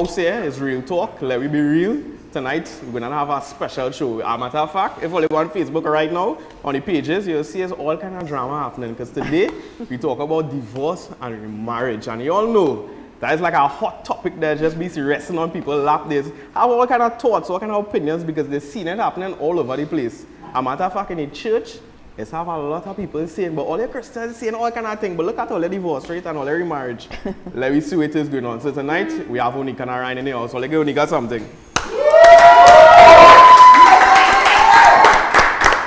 house here is Real Talk. Let me be real. Tonight, we're going to have a special show. As a matter of fact, if you go on Facebook right now, on the pages, you'll see there's all kind of drama happening. Because today, we talk about divorce and remarriage. And you all know, that is like a hot topic that just be resting on people's lap. There's have all kind of thoughts, all kind of opinions, because they've seen it happening all over the place. As a matter of fact, in the church, it's have a lot of people saying, but all the Christians saying all kind of things, but look at all the divorce rate and all the remarriage. Let me see what is going on. So tonight, we have Onika and Ryan in the house, so let's give Onika something.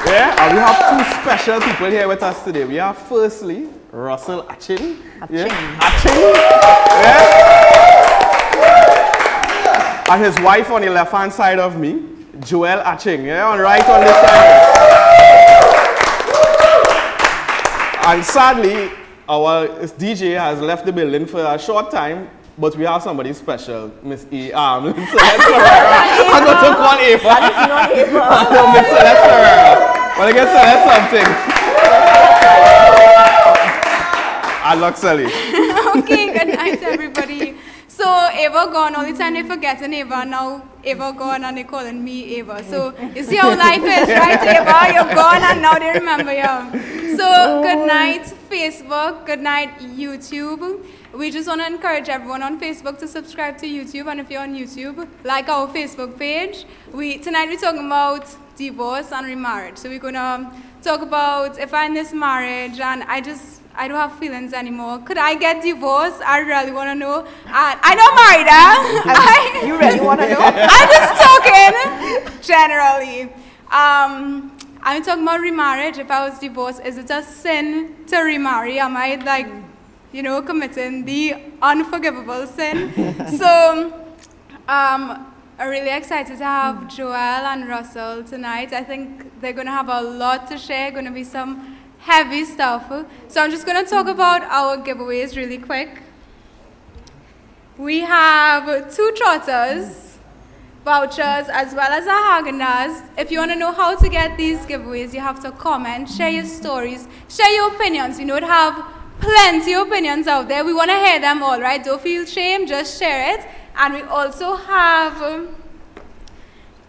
Yeah, and we have two special people here with us today. We have firstly, Russell Achin. Yeah. Achin. Yeah. And his wife on the left hand side of me, Joel Achin. Yeah, on right on this side. And sadly, our DJ has left the building for a short time, but we have somebody special, Miss E. I'm going to call Eva. No, Miss Celeste Ferreira. Well, I guess that's something. I love Sally. Okay, good night, everybody. So, Eva gone, all the time they forgetting Eva, now Eva gone and they calling me Eva. So, you see how life is, right, Eva? You're gone and now they remember you. So, good night, Facebook. Good night, YouTube. We just want to encourage everyone on Facebook to subscribe to YouTube. And if you're on YouTube, like our Facebook page. Tonight we're talking about divorce and remarriage. So, we're going to talk about if I'm in this marriage and I don't have feelings anymore. Could I get divorced? I really want to know. And I don't marry that. You really want to know? I'm just talking generally. I'm talking about remarriage. If I was divorced, is it a sin to remarry? Am I like, you know, committing the unforgivable sin? So, I'm really excited to have Joel and Russell tonight. I think they're going to have a lot to share. Going to be some heavy stuff. So I'm just going to talk about our giveaways really quick. We have 2 trotters, vouchers, as well as a Haagen-Dazs. If you want to know how to get these giveaways, you have to comment, share your stories, share your opinions. We know we have plenty of opinions out there. We want to hear them all, right? Don't feel shame, just share it. And we also have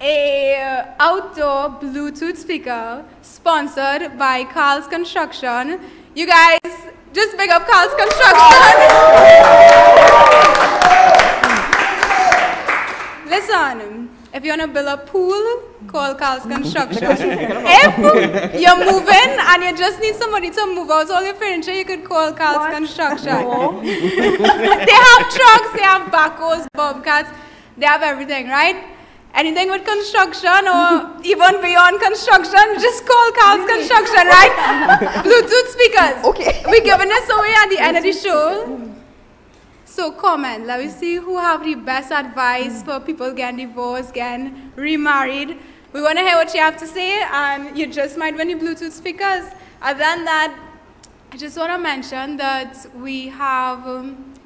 a outdoor Bluetooth speaker sponsored by Carl's Construction. You guys, just big up Carl's Construction. Listen, if you want to build a pool, call Carl's Construction. If you're moving and you just need somebody to move out all your furniture, you could call Carl's Construction. No. They have trucks, they have backhoes, bobcats, they have everything, right? Anything with construction or even beyond construction, just call Carl's Construction, right? Bluetooth speakers. Okay. We're giving this away at the end of the show. So comment. Let me see who have the best advice for people getting divorced, getting remarried. We want to hear what you have to say, and you just might win the Bluetooth speakers. Other than that, I just want to mention that we have,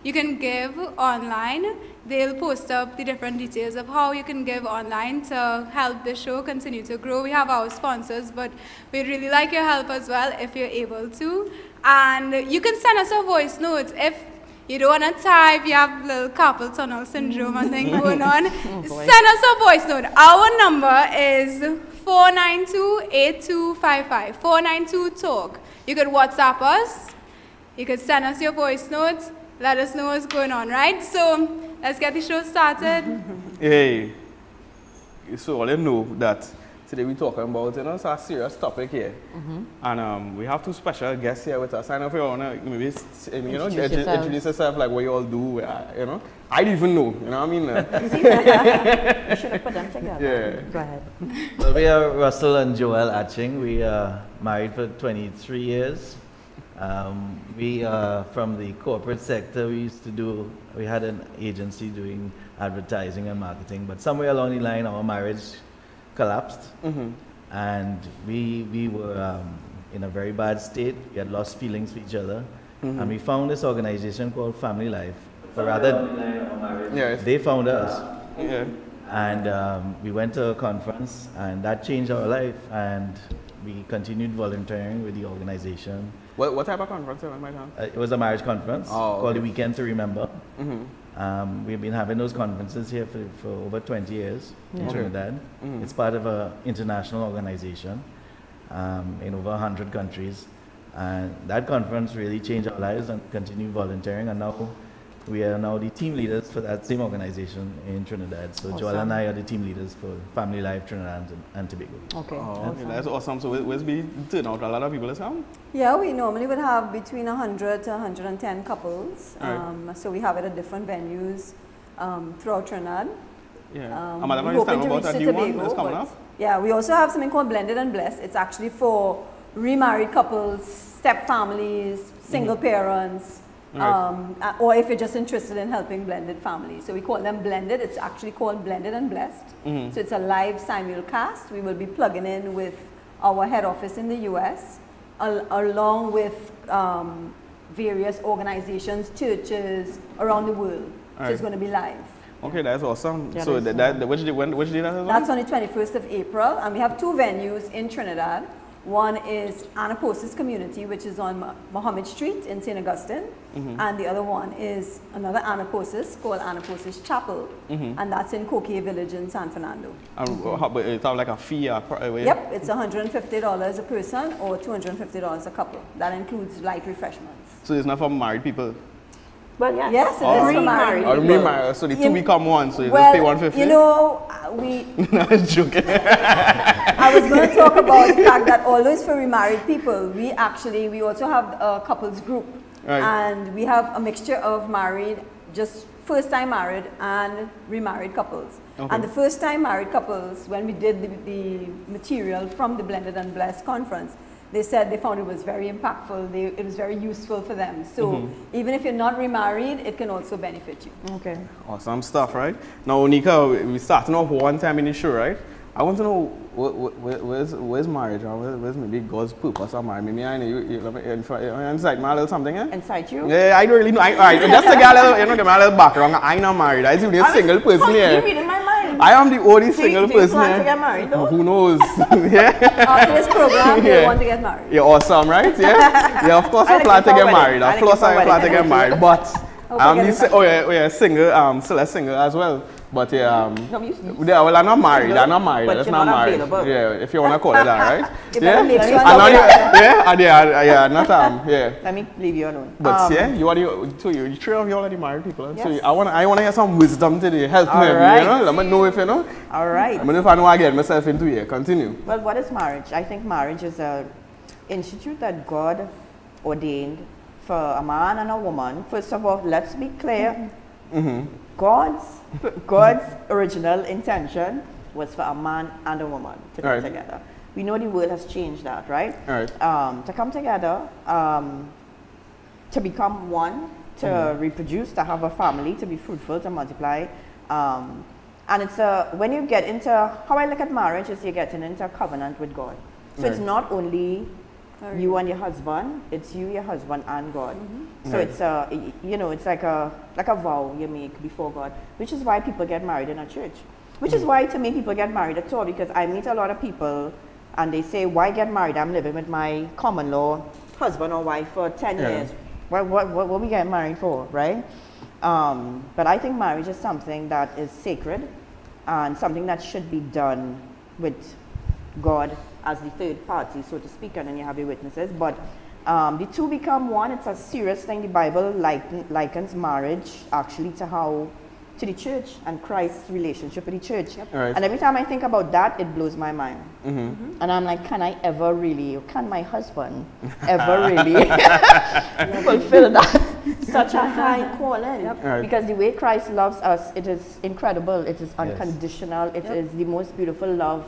you can give online. They'll post up the different details of how you can give online to help the show continue to grow. We have our sponsors, but we'd really like your help as well if you're able to. And you can send us a voice note. If you don't want to type, you have little carpal tunnel syndrome and thing going on, send us a voice note. Our number is 492-8255, 492-TALK. You could WhatsApp us. You could send us your voice notes. Let us know what's going on, right? So, let's get the show started. Hey, so all you know that today we're talking about, you know, it's a serious topic here. And we have 2 special guests here with us. I know if you want to maybe, you know, introduce yourself, like what you all do, you know. I don't even know, you know what I mean? You should have put them together. Yeah. Go ahead. Well, we are Russell and Joel Achin. We are married for 23 years. We are from the corporate sector. We had an agency doing advertising and marketing, but somewhere along the line our marriage collapsed. And we were in a very bad state. We had lost feelings for each other. And we found this organization called Family Life. But rather, they found us. Yeah. And we went to a conference, and that changed our life. And we continued volunteering with the organization. What type of conference am I on? It was a marriage conference called The Weekend to Remember. We've been having those conferences here for over 20 years in Trinidad. It's part of an international organization in over 100 countries. And that conference really changed our lives and continue volunteering. And now we are now the team leaders for that same organization in Trinidad. So Awesome. Joel and I are the team leaders for Family Life Trinidad and Tobago. Okay. Oh, okay, that's awesome. So where's be turnout? A lot of people is come? Yeah, we normally would have between 100 to 110 couples. Right. So we have it at different venues throughout Trinidad. Yeah. We're I'm hoping to about reach that to new one Tobago, that's coming but- up. Yeah, we also have something called Blended and Blessed. It's actually for remarried couples, step families, single parents, Right. or if you're just interested in helping blended families. So we call them blended. It's actually called Blended and Blessed. So it's a live simulcast. We will be plugging in with our head office in the US, along with various organizations, churches around the world. So Right. it's going to be live. Okay, that's awesome. Yeah, So that's which day that is? That's on the 21st of April, and we have two venues in Trinidad. One is Anaposis Community, which is on Mohammed Street in St. Augustine, and the other one is another Anaposis called Anaposis Chapel, and that's in Coquille Village in San Fernando. But it's like a fee? Yep, it's $150 a person or $250 a couple. That includes light refreshments. So it's not for married people? Well, yes. Yes, it is for married Or people. remarried. So the two become one, so you Well, just pay 150? you know, we No, I'm joking. I was going to talk about the fact that although it's for remarried people, we also have a couples group. Right. And we have a mixture of married, just first time married and remarried couples. Okay. And the first time married couples, when we did the material from the Blended and Blessed conference, they said they found it was very impactful, it was very useful for them. So even if you're not remarried, it can also benefit you. Okay. Awesome stuff, right? Now, Nika, we're starting off one time in the show, right? I want to know where's marriage, or where's maybe God's purpose of marriage? Maybe I know you inside my little something, eh? Inside you? Yeah, I don't really know. Alright, just to get a little, give me a little background. I'm not married. I'm the only single person You're here. reading my mind. I am the only single Do you person plan here. to get married, though? Who knows? Yeah. After this program, Yeah. you want to get married. Yeah, awesome, right? Yeah. Yeah, of course I I plan to like get it for married. wedding. Of course I plan to get married. But I'm getting the single, still a single as well. But yeah, No, you yeah, well, I'm not married. I'm not married. But That's you're not not married. available. Yeah, if you want to call it that, right? You better make sure I'm not, it's yeah, not yeah. Let me leave you alone. But yeah, you are the three of you already married people. So Yes. I want to hear some wisdom today. Help me, Alright. you know. Let me know if you know. All right. Let me know if I know I get myself into here. Continue. Well, what is marriage? I think marriage is an institute that God ordained for a man and a woman. First of all, let's be clear. God's original intention was for a man and a woman to come Right. together. We know the world has changed that, right? Alright. To come together, to become one, to reproduce, to have a family, to be fruitful, to multiply. And it's when you get into, how I look at marriage is you're getting into a covenant with God. So it's Right. not only you and your husband, it's you, your husband, and God. So Right. it's it's like a vow you make before God, which is why people get married in a church. Which is why to me people get married at all, because I meet a lot of people and they say, why get married? I'm living with my common law husband or wife for 10 Yeah. years. What we get married for, right? But I think marriage is something that is sacred and something that should be done with God as the third party, so to speak, and then you have your witnesses. But the two become one. It's a serious thing. The Bible likens marriage actually to the church and Christ's relationship with the church. Right. And every time I think about that, it blows my mind. And I'm like, can my husband ever really fulfill that? Such a high calling. Right. Because the way Christ loves us, it is incredible. It is unconditional. It is the most beautiful love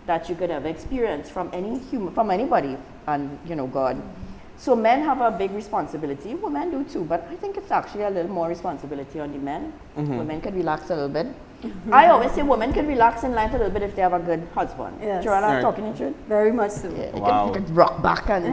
that you could ever experience from any human, from anybody, and God. So men have a big responsibility. Women do too, but I think it's actually a little more responsibility on the men. Women could relax a little bit. I always say women can relax in life a little bit if they have a good husband. Yes. Joanna, I'm Right. talking the truth. Very much so. Yeah, Wow. you can rock back and, you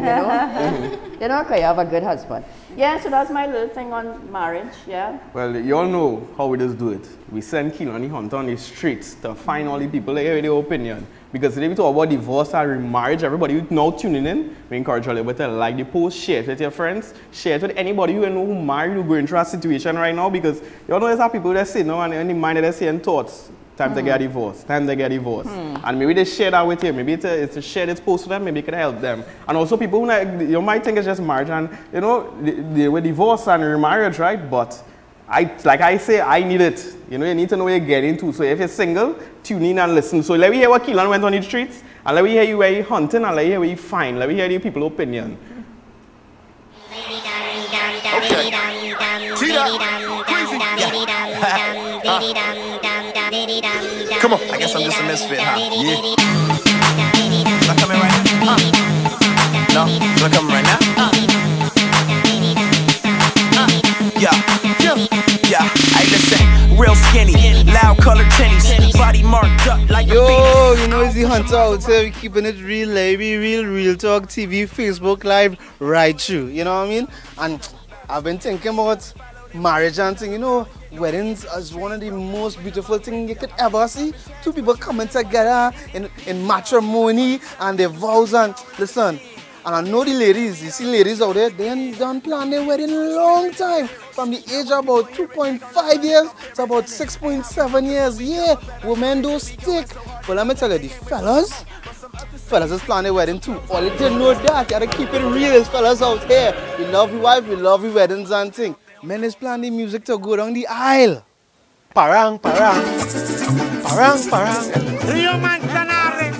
know, okay, you have a good husband. Yeah, so that's my little thing on marriage, yeah. Well, you all know how we just do it. We send Keelan Hunter on the streets to find all the people that hear their opinion. Because today we talk about divorce and remarriage. Everybody who's now tuning in, we encourage you to like the post, share it with your friends, share it with anybody you know who married, who going through a situation right now. Because you all know there's some people that say no, and in the mind they're saying thoughts. Time to get divorced. Time to get divorced. And maybe they share that with you. Maybe it's a share this post with them. Maybe it can help them. And also people who you might think it's just marriage and you know they were divorced and remarriage, right? But like I say, I need it. You know, you need to know where you're getting to. So if you're single, tune in and listen. So let me hear what Keelan went on the streets, and let me hear you where you're hunting, and let me hear where you find. Let me hear the people's opinion. Okay. See that? Crazy. Yeah. Come on, I guess I'm just a misfit, huh? Yeah. Is that coming right now? No? Is that coming right now? Yeah. I listen, real skinny, loud colored tennies, body marked up like Yo, you know it's the Hunter out here. We keeping it real, baby, real talk TV, Facebook Live, right through. You know what I mean? And I've been thinking about marriage and thing. You know, weddings is one of the most beautiful things you could ever see. Two people coming together in matrimony and their vows and listen. And I know the ladies, you see ladies out there, they done plan their wedding a long time. From the age of about 2.5 years to about 6.7 years. Yeah, women do stick. But let me tell you, the fellas is planning their wedding too. All you didn't know that, you gotta keep it real, as fellas out here. We love your wife, we love your weddings and thing. Men is planning the music to go down the aisle. Parang, parang, parang, parang. Rio Manzanares,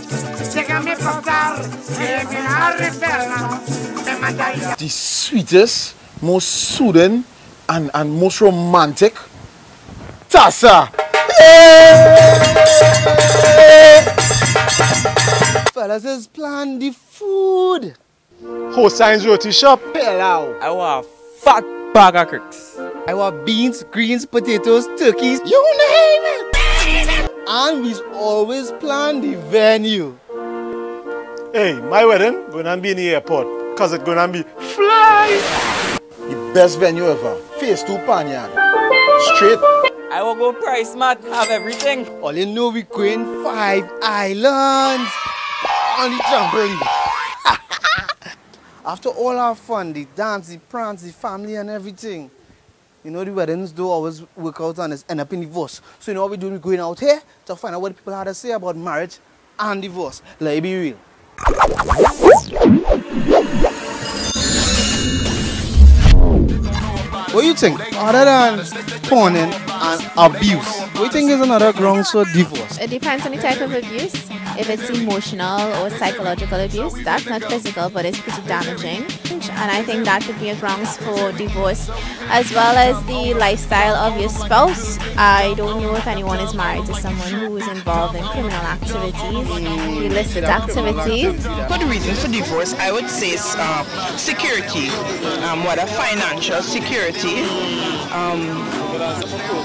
déjame pasar, que me arrepela, me manda. The sweetest, most soothing, and most romantic Tassa. Fellas is plan the food. Hossein's roti shop. Pilau. I want a fat bag of cooks. I want beans, greens, potatoes, turkeys, you name it. And we always plan the venue. Hey, my wedding gonna be in the airport, cause it's gonna be fly. The best venue ever. Phase 2 Panyard. Straight. I will go price mat, have everything. All you know, we going 5 islands on the jamboree. After all our fun, the dance, the prance, the family and everything, you know the weddings do always work out and end up in divorce. So you know what we do? We're going out here to find out what people have to say about marriage and divorce. Let it be real. What do you think? Other than pawning and abuse, what do you think is another grounds for divorce? It depends on the type of abuse. If it's emotional or psychological abuse, that's not physical, but it's pretty damaging. And I think that could be a grounds for divorce, as well as the lifestyle of your spouse. I don't know if anyone is married to someone who is involved in criminal activities, illicit activities. For the reasons for divorce, I would say security, whether financial security,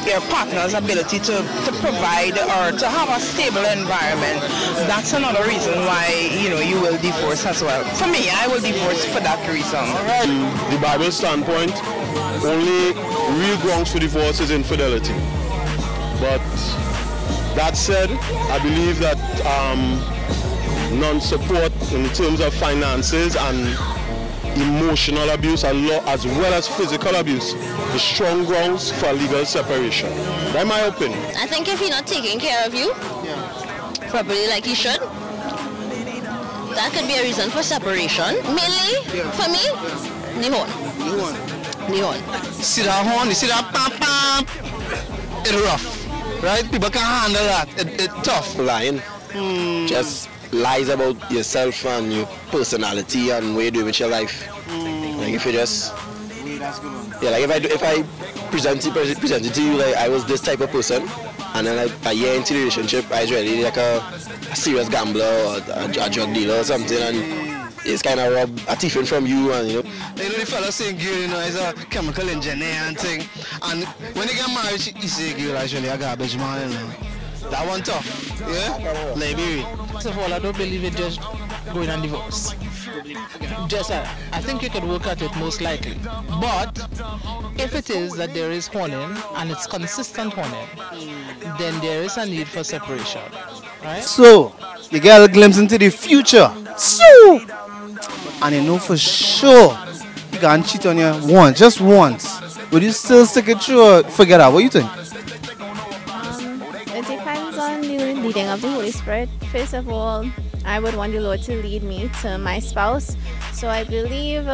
your partner's ability to provide or to have a stable environment. That's another reason why you will divorce as well. For me, I will divorce for that reason. The Bible standpoint, only real grounds for divorce is infidelity. But that said, I believe that non-support in terms of finances and emotional abuse as well as physical abuse is strong grounds for legal separation. That's my opinion. I think if he's not taking care of you properly like he should, that could be a reason for separation. Mainly, for me, the horn. See that horn? You see that pam pam? It's rough, right? People can't handle that. It's tough. Lying. Just lies about yourself and your personality and what you do with your life. Like if you just, like if I present it to you like I was this type of person, and then like a year into the relationship I was really like a serious gambler or a drug dealer or something, and it's kind of rob a thief from you, and you know. You know the fella saying girl, you know, is a chemical engineer and thing. And when they get married, he say girl actually a garbage man, you know. That one tough, yeah? Let me read. First of all, I don't believe it just going on divorce. Just, I think you could work at it most likely. But if it is that there is honing and it's consistent honing, then there is a need for separation, right? So, you get a glimpse into the future. So, and you know for sure you can't cheat on you once, just once. Would you still stick it through or forget that? What do you think? It depends on the leading of the Holy Spirit. First of all, I would want the Lord to lead me to my spouse. So I believe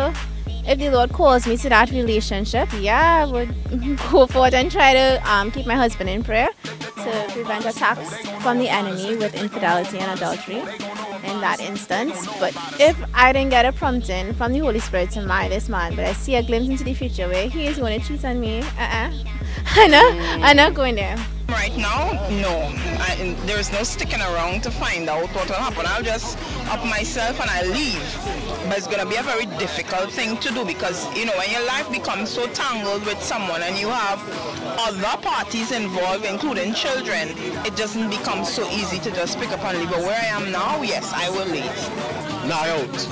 if the Lord calls me to that relationship, yeah, I would go forward and try to keep my husband in prayer to prevent attacks from the enemy with infidelity and adultery in that instance. But if I didn't get a prompting from the Holy Spirit to marry this man, but I see a glimpse into the future where he is going to cheat on me, I'm not going there. Right now, no. There's no sticking around to find out what will happen. I'll just up myself and I'll leave. But it's going to be a very difficult thing to do because, you know, when your life becomes so tangled with someone and you have other parties involved, including children, it doesn't become so easy to just pick up and leave. But where I am now, yes, I will leave. Now out.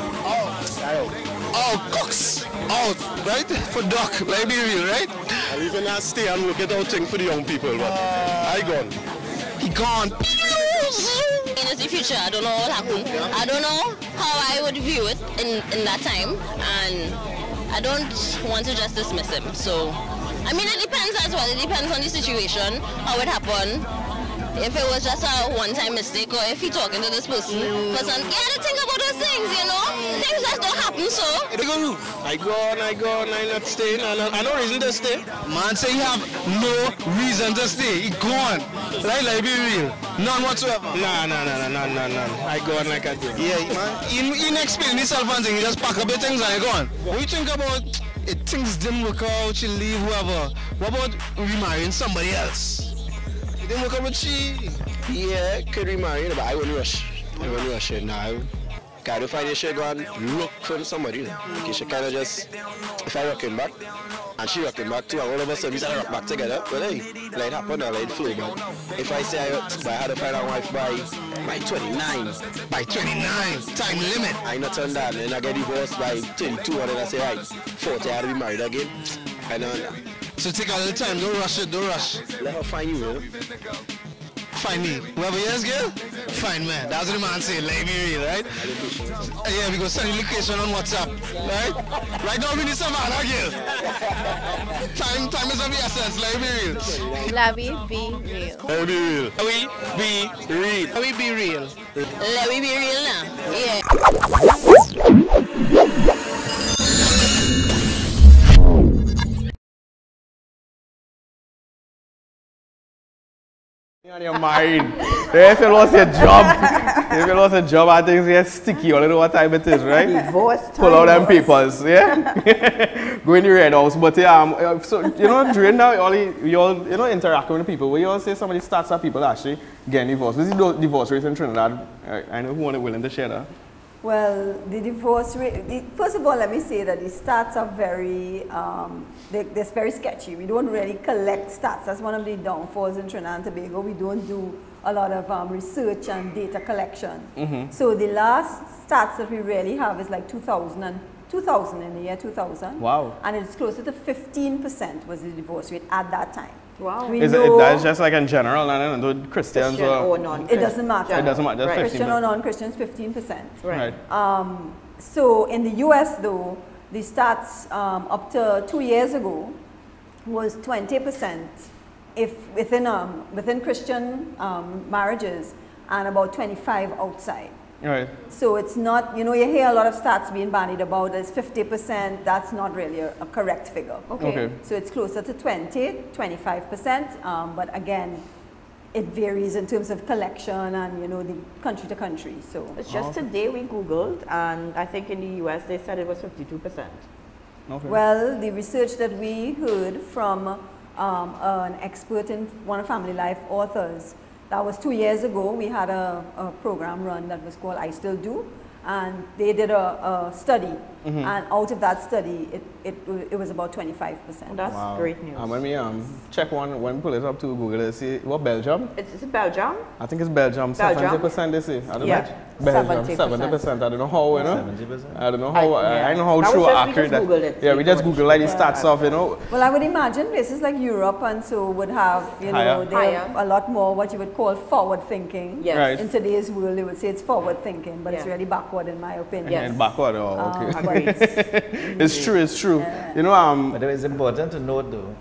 Oh, cooks! Out, right? For Doc, let me real, right? I even not stay and look at out thing for the young people, but I gone. He gone. In the future, I don't know what happened. I don't know how I would view it in that time, and I don't want to just dismiss him. So, I mean, it depends as well. It depends on the situation, how it happened. If it was just a one-time mistake, or if he's talking to this person, you gotta think about those things, you know? Things just don't happen, so. I gone, I not staying, I no reason to stay. Man say he have no reason to stay, he gone. Like be real, none whatsoever. Nah, I gone like I did. Yeah, man, he ain't explaining himself and thing, he just pack up your things and he gone. What you think about, if things didn't work out, you leave whoever, what about remarrying somebody else? You didn't work out with she? Yeah, could remarry, but I wouldn't rush. I wouldn't rush it now. Gotta find a she go and look for somebody. Because she kind of just, if I rocking back, and she rocking back too, and all of us we start rock back together. But hey, let it happen or let it flow. But if I say I had to find a wife by 29, time limit. I not turn down, and I get divorced by 32, and then I say, right, 40, I had to be married again. I know. So take a little time, don't rush it, don't rush. Let her find you, man. Find me. Whoever yes, girl, find me. That's what the man say, let me real, right? Yeah, we go send you location on WhatsApp, right? Right now we need some other girl. Time is of the essence, let me real. Let me be real. Let me be real. Let me be real. Let me be real. Let me be real now. Yeah. And you're married. If you lost your job, I think it's sticky. You don't know what time it is, right? Divorce time. Pull out them papers, yeah? Go in the red house. But so, you know, during that, you all interacting with the people, where you all say some of the stats of people actually getting divorced. This is the divorce rate in Trinidad. I know who are willing to share that. Well, the divorce rate, first of all, let me say that the stats are very, they're very sketchy. We don't really collect stats. That's one of the downfalls in Trinidad and Tobago. We don't do a lot of research and data collection. So the last stats that we really have is like 2000 in the year 2000. Wow. And it's closer to 15% was the divorce rate at that time. Wow. That's just like in general, and then Christians or non-Christian. It doesn't matter. It doesn't matter. Right. Christian or non-Christians, 15%. Right. So in the US though, the stats up to 2 years ago was 20% if within Christian marriages and about 25 outside. Right. So it's not, you know, you hear a lot of stats being bandied about as 50%, that's not really a correct figure. Okay. So it's closer to 25%, but again, it varies in terms of collection and, you know, the country to country. So it's just today we Googled, and I think in the US they said it was 52%. Okay. Well, the research that we heard from an expert in one of Family Life authors, that was 2 years ago. We had a program run that was called I Still Do, and they did a study, and out of that study, it was about 25%. That's great news. And when we check when we pull it up to Google, they see what Belgium? It's Belgium. I think it's Belgium. 70% they say. I don't know. Belgium 70%. I don't know how, you know. 70%. I don't know how. I don't know how true or accurate that. Yeah, we just Google like the stats of, you know. Well, I would imagine places like Europe and so would have, you know, they have a lot more what you would call forward thinking. Yes. Right. In today's world, they would say it's forward thinking, but it's really backward in my opinion. Yes. And backward, okay. It's true, it's true. Yeah. You know, but it's important to note though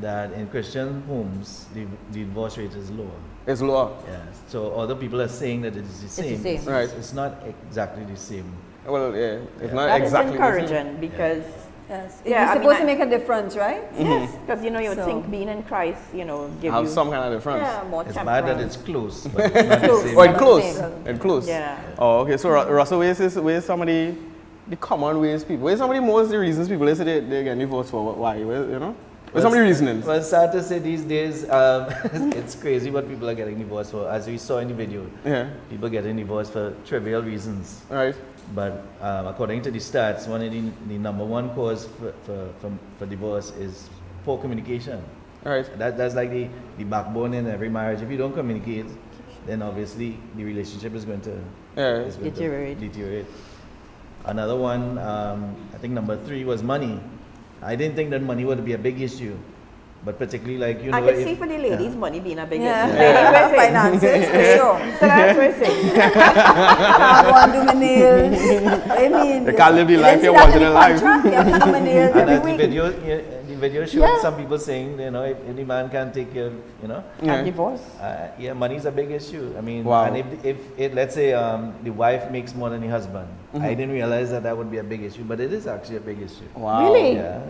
that in Christian homes, the divorce rate is lower. It's lower. Yes. So other people are saying that it's the same. It's the same. Right. It's not exactly the same. Well, yeah, it's not That exactly is encouraging because yes, yeah, it's supposed to make a difference, right? Yes, because you know you would think being in Christ, you know, give have you some kind of difference. Yeah, more It's temperance. bad that it's close, but it's not the same. Oh, it's close. It's close. Yeah. Oh, okay. So Russell, where's some of the common ways people? Where's some of the most the reasons people say they get divorced for? Why? You know? Where's some of the reasonings? Well, it's sad to say these days, it's crazy what people are getting divorced for. As we saw in the video, people getting divorced for trivial reasons. Right. But according to the stats, one of the number one cause for divorce is poor communication. Right. That's like the backbone in every marriage. If you don't communicate, then obviously the relationship is going to deteriorate. Another one, I think number 3 was money. I didn't think that money would be a big issue. But particularly like, you know, I can see for the ladies money being a big issue. Yeah. Finances, for sure. So that's what I say. I want to do my nails. I mean, they can't live the life you want in their life. The video showed some people saying, you know, if the man can't take care, you know, divorce. Yeah, money is a big issue. I mean, and if let's say the wife makes more than the husband, I didn't realize that would be a big issue, but it is actually a big issue. Wow. Really? Yeah.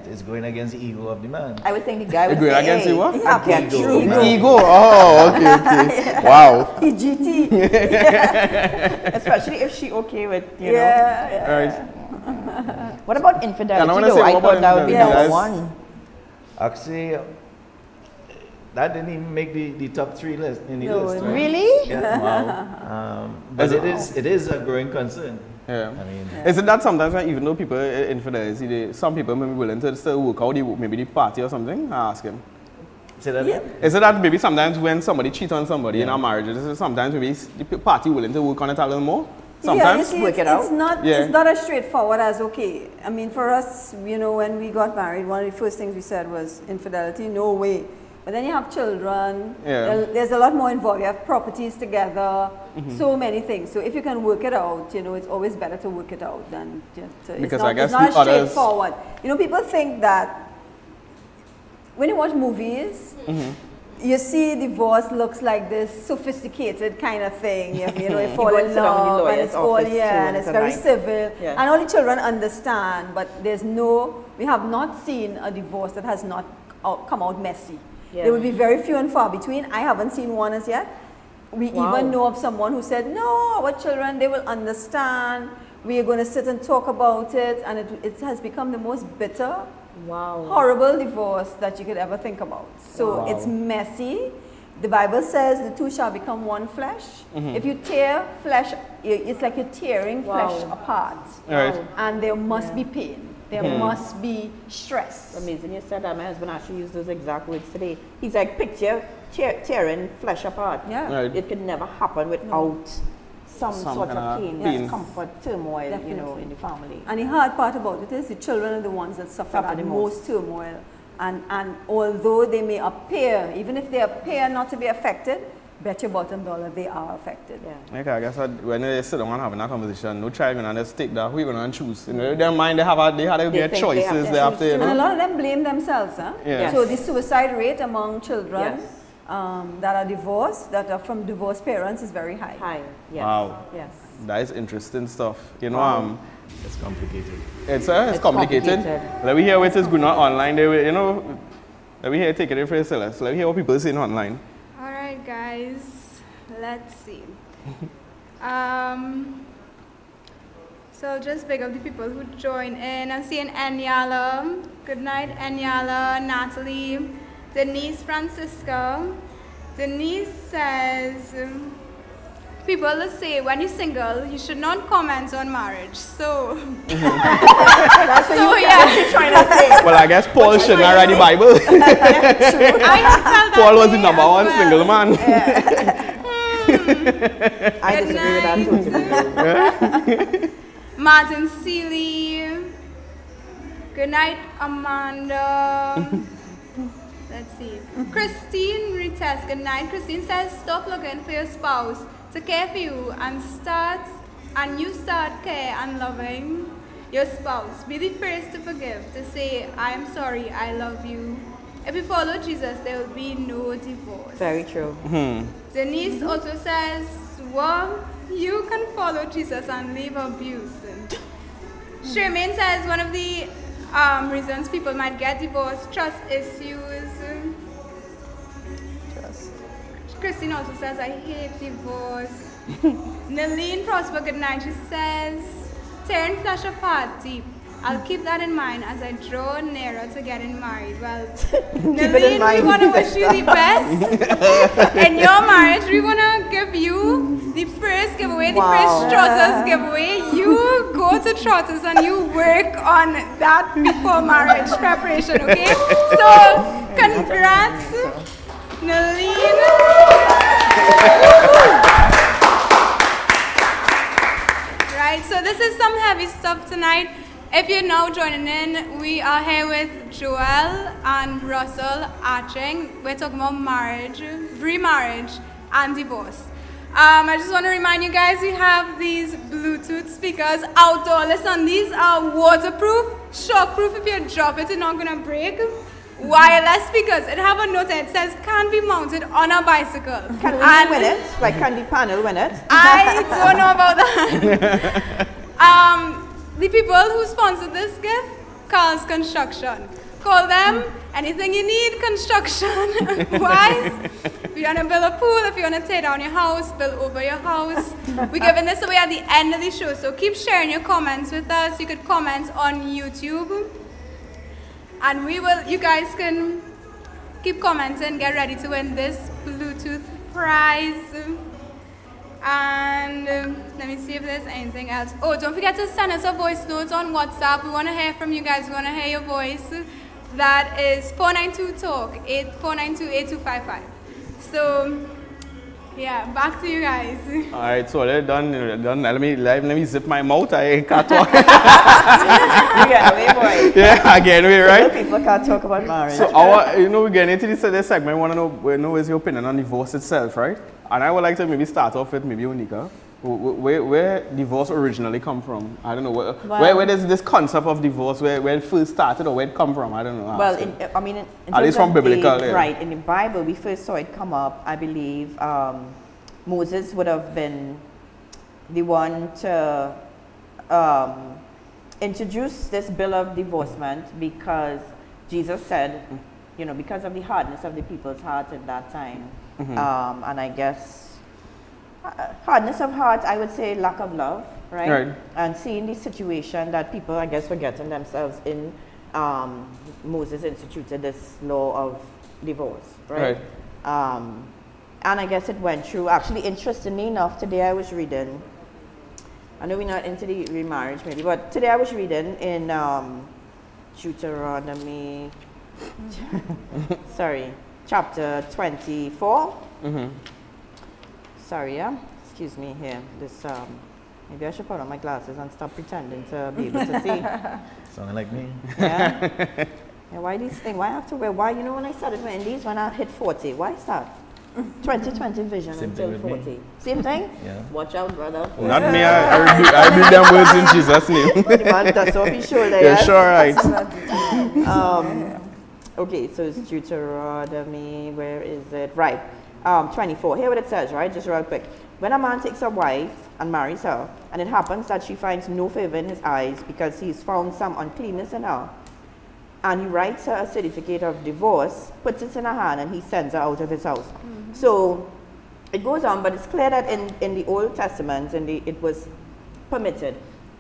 It's going against the ego of the man. I would think the guy would going say, against hey, what? Ego. Oh, okay. Wow. EGT. Especially if she okay with, you know. Right. What about infidelity I though? I thought that would be number one. Actually, that didn't even make the top 3 list in the list. Right? Really? Yeah. Wow. But it is a growing concern. Yeah. I mean, isn't that sometimes even though people are infidelity, some people may be willing to still work out maybe the party or something? I ask him. Say that again? Is it that maybe sometimes when somebody cheats on somebody in a marriage, sometimes maybe the party willing to work on it a little more? Sometimes work it out. It's not as straightforward as okay. I mean, for us, you know, when we got married, one of the first things we said was infidelity, no way. But then you have children. Yeah. There's a lot more involved. You have properties together, so many things. So if you can work it out, you know, it's always better to work it out than just. Because it's not as straightforward. You know, people think that when you watch movies. You see divorce looks like this sophisticated kind of thing. You know, you fall in love and it's all, and it's very civil. Yeah. And all the children understand, but we have not seen a divorce that has not come out messy. Yeah. There will be very few and far between. I haven't seen one as yet. We even know of someone who said, no, our children, they will understand. We are going to sit and talk about it. And it has become the most bitter, horrible divorce that you could ever think about. So it's messy. The Bible says the two shall become one flesh. If you tear flesh, it's like you're tearing flesh apart. And there must be pain. There must be stress. Amazing you said that. My husband actually used those exact words today. He's like, picture tearing flesh apart. Yeah. It could never happen without some sort of pain, discomfort, turmoil, you know, in the family. And the hard part about it is the children are the ones that suffer the most turmoil. And although they may appear, even if they appear not to be affected, bet your bottom dollar they are affected. Yeah. Okay, I guess when they sit down and having a conversation, no child and just take that, who you going to choose? In their mind, they have their choices. They have to, you know? And a lot of them blame themselves. Huh? Yeah. So the suicide rate among children that are divorced, that are from divorced parents, is very high. Yes. Wow. Yes. That is interesting stuff. You know, it's complicated. It's complicated. Let me hear what is going on online. You know, let me hear take it for yourself. So let me hear what people are saying online. Alright guys, let's see. So just big up the people who join in. I'm seeing Enyala. Good night, Enyala, Natalie, Denise Francisco. Denise says, people will say when you're single, you should not comment on marriage. So, That's what you're trying to say. Well, I guess Paul should not write the Bible. I have felt that Paul was the way number as one well. single man. I disagree with that totally. Martin Seeley. Good night, Amanda. Let's see. Christine Rites. Good night. Christine says, stop looking for your spouse to care for you and you start care and loving your spouse. Be the first to forgive, to say, I am sorry, I love you. If you follow Jesus, there will be no divorce. Very true. Denise also says, well, you can follow Jesus and leave abuse. Shermaine says one of the reasons people might get divorced, trust issues. Christine also says, I hate divorce. Nalene Prosper, good night. She says, tearing flesh apart deep. I'll keep that in mind as I draw nearer to getting married. Well, Nalene, we want to wish you the best in your marriage. We want to give you the first giveaway, the first Trotters giveaway. You go to Trotters and you work on that before marriage preparation, okay? So, congrats, Nalene. Right, so this is some heavy stuff tonight. If you're now joining in, we are here with Joel and Russell Arching. We're talking about marriage, remarriage, and divorce. I just want to remind you guys, we have these Bluetooth speakers outdoor. Listen, these are waterproof, shockproof. If you drop it, it's not going to break. Wireless speakers. It have a note that it says can be mounted on a bicycle. Can we win it? Like, can the panel win it? I don't know about that. The people who sponsored this gift, Carl's Construction. Call them, anything you need construction-wise. If you want to build a pool, if you want to tear down your house, build over your house. We're giving this away at the end of the show, so keep sharing your comments with us. You could comment on YouTube. And you guys can keep commenting, get ready to win this Bluetooth prize. And let me see if there's anything else. Oh, don't forget to send us a voice note on WhatsApp. We want to hear from you guys. We want to hear your voice. That is 492-TALK, 492-8255. So, yeah, back to you guys. All right, so they're done. Let me zip my mouth. I can't talk. You get away, boy. Yeah, I get away, right? People can't talk about marriage. So we're getting into this segment. I want to know is your opinion on divorce itself, right? And I would like to maybe start off with maybe Unika. Where divorce originally come from? I don't know. Where does this concept of divorce, where it first started or where it come from? I don't know. Well, in at least from biblical. Yeah. Right, in the Bible, we first saw it come up, I believe, Moses would have been the one to introduce this bill of divorcement because Jesus said, you know, because of the hardness of the people's heart at that time. And I guess hardness of heart, I would say lack of love, right? And seeing the situation that people, I guess, were getting themselves in, Moses instituted this law of divorce, right? And I guess it went through, actually, interestingly enough, today I was reading, I know we're not into the remarriage maybe, but today I was reading in Deuteronomy, sorry, chapter 24. Sorry, yeah? Excuse me here. This, maybe I should put on my glasses and stop pretending to be able to see. Sounding like me. Yeah? Yeah, why these things? Why I have to wear? Why, you know, when I started wearing these, when I hit 40, why start? 2020 vision Same until 40. Same thing? Yeah. Watch out, brother. Not me. I read them words in Jesus' name. That's off his shoulder. Yeah, yes? sure, right. Okay, so it's Deuteronomy, where is it? Right, 24. Here what it says, right? Just real quick. When a man takes a wife and marries her, and it happens that she finds no favor in his eyes because he's found some uncleanness in her, and he writes her a certificate of divorce, puts it in her hand, and he sends her out of his house. So it goes on, but it's clear that in the Old Testament, it was permitted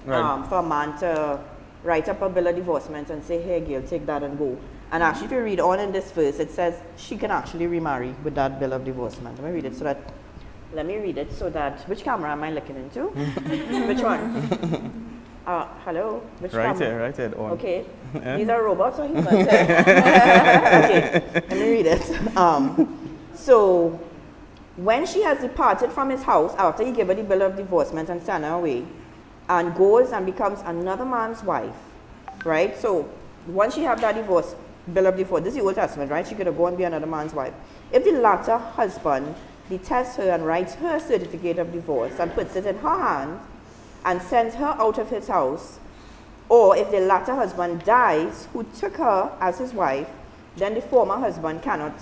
for a man to write up a bill of divorcement and say, hey, girl, take that and go. And actually, if you read on in this verse, it says she can actually remarry with that bill of divorcement. Let me read it so that let me read it so that, which camera am I looking into? Which one? Hello? Which camera? Right here. On. Okay. These are robots or humans? Okay, let me read it. So, when she has departed from his house after he gave her the bill of divorcement and sent her away, and goes and becomes another man's wife, right? So, once she have that bill of divorce, this is the Old Testament, right? She could have gone and be another man's wife. If the latter husband detests her and writes her certificate of divorce and puts it in her hand and sends her out of his house, or if the latter husband dies who took her as his wife, then the former husband cannot,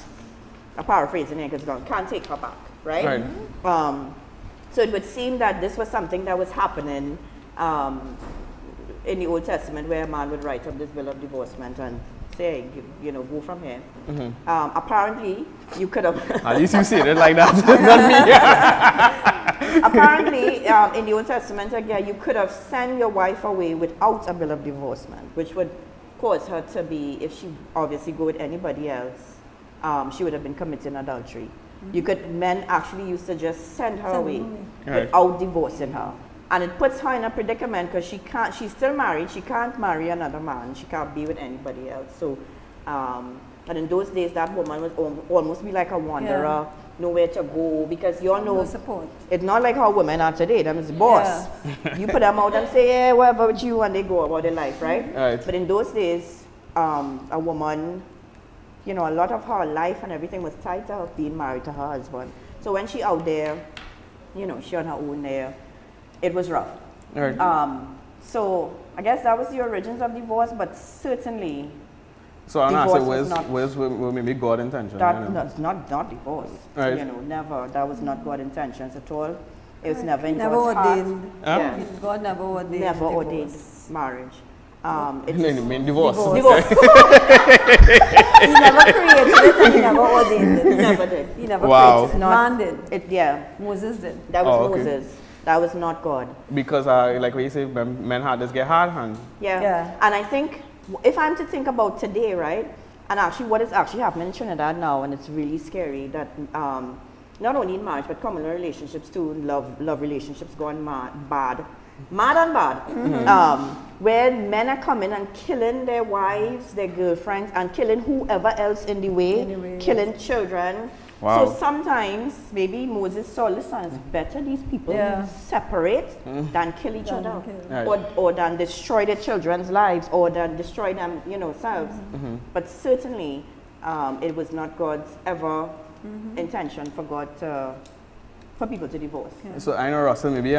I'm paraphrasing here because can't take her back, right? So it would seem that this was something that was happening in the Old Testament, where a man would write up this bill of divorcement and say, you know, go from here. Apparently, you could have... At least you said it like that, not me. Apparently, in the Old Testament, again, you could have sent your wife away without a bill of divorcement, which would cause her to be, if she obviously go with anybody else, she would have been committing adultery. Men actually used to just send her away without divorcing her. And it puts her in a predicament because she's still married, she can't marry another man, she can't be with anybody else. So, and in those days, that woman would almost be like a wanderer, nowhere to go, because you all know, no support. It's not like how women are today, them is the boss. You put them out and say, yeah, whatever with you, and they go about their life, right? But in those days, a woman, you know, a lot of her life and everything was tied to her being married to her husband. So when she out there, you know, she on her own there, it was rough. So I guess that was the origins of divorce, but certainly so I'm not saying where's maybe God's intention? That's not divorce. You know, never. That was not God's intentions at all. It was never in God's ordained. Yeah. God never ordained. Never ordained marriage. It mean divorce. Divorce. He never created it and he never ordained it. He never did. He never created it. Man did. Yeah. Moses did. That was Moses. That was not God. Because like what you say, men had this get hard hand. Yeah. And I think, if I'm to think about today, right, and actually what is actually happening in Trinidad now, and it's really scary that not only in marriage, but common relationships too, love relationships gone mad and bad, where men are coming and killing their wives, their girlfriends, and killing whoever else in the way, killing children. Wow. So sometimes maybe Moses saw, listen, it's better these people separate than kill each other, or than destroy their children's lives, or than destroy them, you know, selves. But certainly, it was not God's ever intention for for people to divorce. So I know, Russell, maybe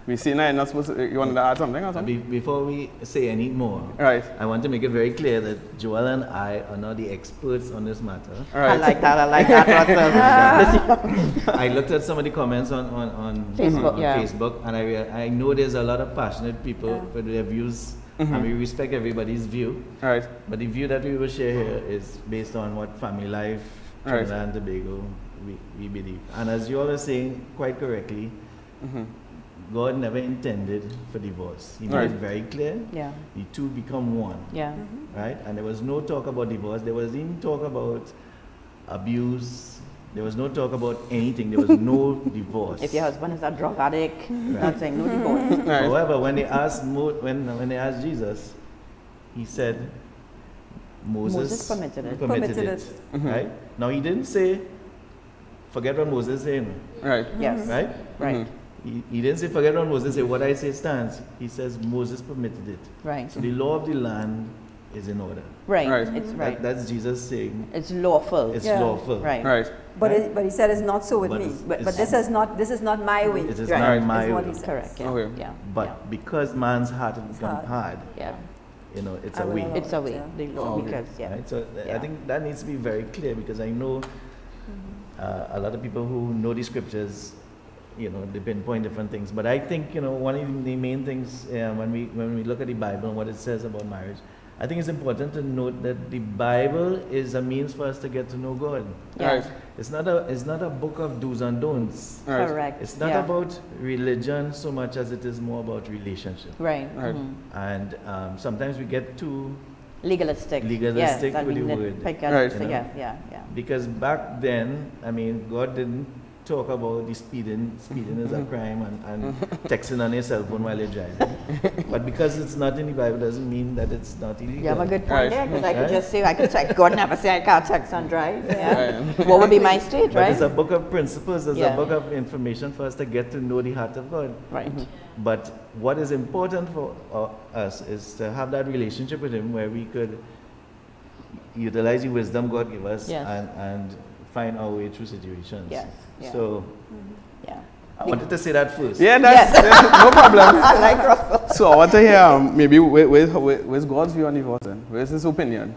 we see now you're not supposed to, you want to add something or something? Before we say any more, I want to make it very clear that Joel and I are not the experts on this matter. I like that, Russell. I looked at some of the comments on Facebook, and I know there's a lot of passionate people with their views, and we respect everybody's view. But the view that we will share here is based on what family life, Trinidad and Tobago, we believe. And as you all are saying quite correctly, God never intended for divorce. He made it very clear. The two become one. Right? And there was no talk about divorce. There was even talk about abuse. There was no talk about anything. There was no divorce. If your husband is a drug addict, nothing, no divorce. However, when they asked when they asked Jesus, he said Moses permitted it. Right? Now he didn't say, forget what Moses said. Right? He didn't say forget what Moses said, what I say stands. He says Moses permitted it. So the law of the land is in order. It's That's Jesus saying. It's lawful. It's lawful. But he said it's not so with me. But this is not my way. It is not my way. Correct. But because man's heart has become hard, you know, it's a way. It's a way. So I think that needs to be very clear, because I know a lot of people who know the scriptures, you know, they pinpoint different things. But I think, you know, one of the main things when we look at the Bible and what it says about marriage, I think it's important to note that the Bible is a means for us to get to know God. It's not a book of do's and don'ts. Correct. It's not about religion so much as it is more about relationship. And sometimes we get too legalistic with the word. Because back then, I mean, God didn't talk about the speeding is a crime and texting on your cell phone while you're driving. But because it's not in the Bible doesn't mean that it's not illegal. You have a good point there, because I could just say, I could text, God never say I can't text and drive. Yeah. What would be my state, right? It's a book of principles, it's a book of information for us to get to know the heart of God. Right. But what is important for us is to have that relationship with Him where we could utilize the wisdom God gave us and find our way through situations. Yes. Yeah. So, I wanted to say that first. Yeah, that's no problem. I like Russell. So I want to hear maybe where's God's view on divorce then? Where's his opinion?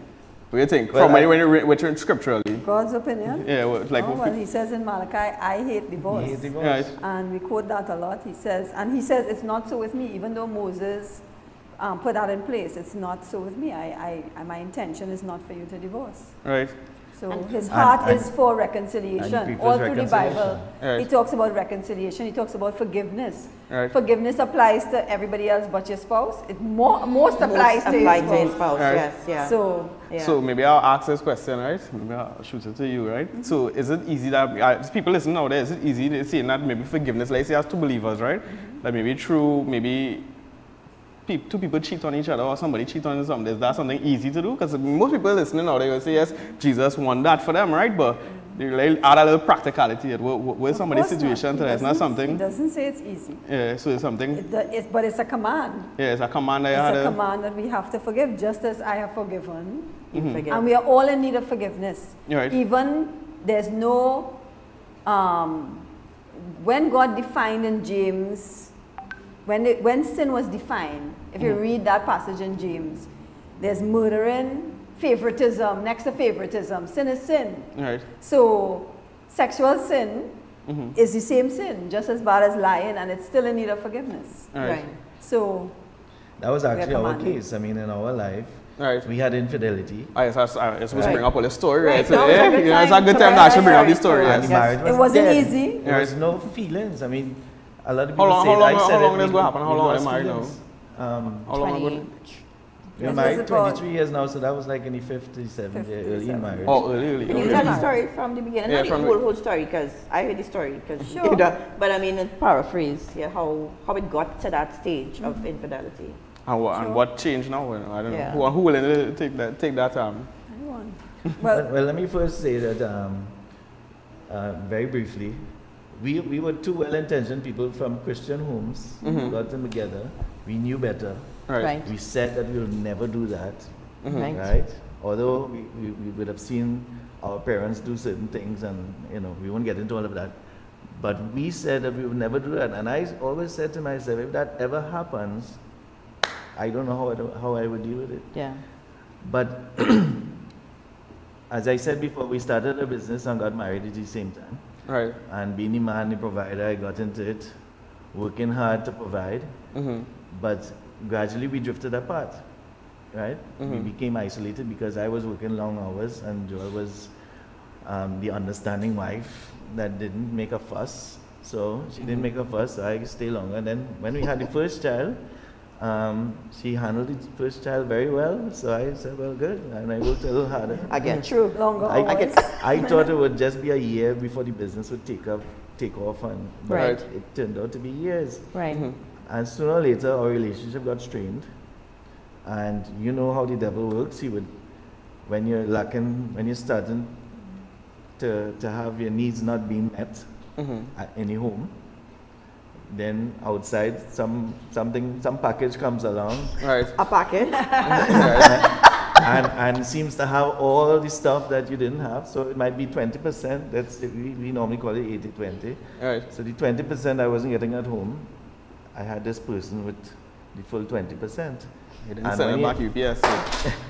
What do you think? Well, from when you read scripturally? God's opinion? Yeah, well, he says in Malachi, I hate divorce. Hate divorce. Right. And we quote that a lot. He says, it's not so with me, even though Moses put that in place. It's not so with me. My intention is not for you to divorce. Right. So his heart is for reconciliation. All through the Bible, he talks about reconciliation. He talks about forgiveness. Right. Forgiveness applies to everybody else but your spouse. It most applies to your spouse. Right. Yes, yeah. So maybe I'll ask this question, right? Maybe I'll shoot it to you, right? So is it easy that people listen out there? Is it easy to say that maybe forgiveness, like say as two believers, right? That maybe through two people cheat on each other or somebody cheat on somebody, is that something easy to do? Because most people listening now, they will say, yes, Jesus won that for them, right? But they like add a little practicality. With somebody's situation today, it's not something. He doesn't say it's easy. Yeah, so it's something. But it's a command. Yeah, it's a command. It's a command that we have to forgive, just as I have forgiven. Forgive. And we are all in need of forgiveness. Right. Even there's no, when God defined in James, when sin was defined, if you read that passage in James, there's murdering, favoritism, next to favoritism. Sin is sin. Right. So sexual sin is the same sin, just as bad as lying, and it's still in need of forgiveness. Right. So that was actually our case. I mean, in our life, we had infidelity. I was supposed to bring up all the story, right? So, it's a good time to actually bring up the story. Yes. It wasn't easy. There was no feelings. I mean, a lot of people how say long this will happen? How long are you married now? How long ago? We're married 23 years now, so that was like in the 57th year, early in marriage. Oh, early. Can you tell the story from the beginning? Yeah, Not the whole story, because I heard the story. Sure. But I mean, paraphrase, how it got to that stage of infidelity. And what changed now? I don't know. Who will take that? Anyone. Well, let me first say that very briefly. We were two well-intentioned people from Christian homes, got them together. We knew better. Right. We said that we would never do that. Right. Although we would have seen our parents do certain things, and we won't get into all of that. But we said that we would never do that. And I always said to myself, if that ever happens, I don't know how I would deal with it. Yeah. But as I said before, we started a business and got married at the same time. Right. And being the man, the provider, I got into it, working hard to provide. But gradually we drifted apart, right? We became isolated because I was working long hours and Joel was the understanding wife that didn't make a fuss. So she didn't make a fuss, so I stayed longer. And then when we had the first child, she handled the first child very well, so I said, well, good, and I worked a little harder. I get true. Longer I thought it would just be a year before the business would take off, but it turned out to be years. Right. And sooner or later, our relationship got strained, and you know how the devil works. He would, when you're starting to have your needs not being met at any home, then outside some package comes along. Right. A package. and seems to have all the stuff that you didn't have. So it might be 20%. We normally call it 80-20. Right. So the 20% I wasn't getting at home, I had this person with the full 20%. You didn't send it back UPS.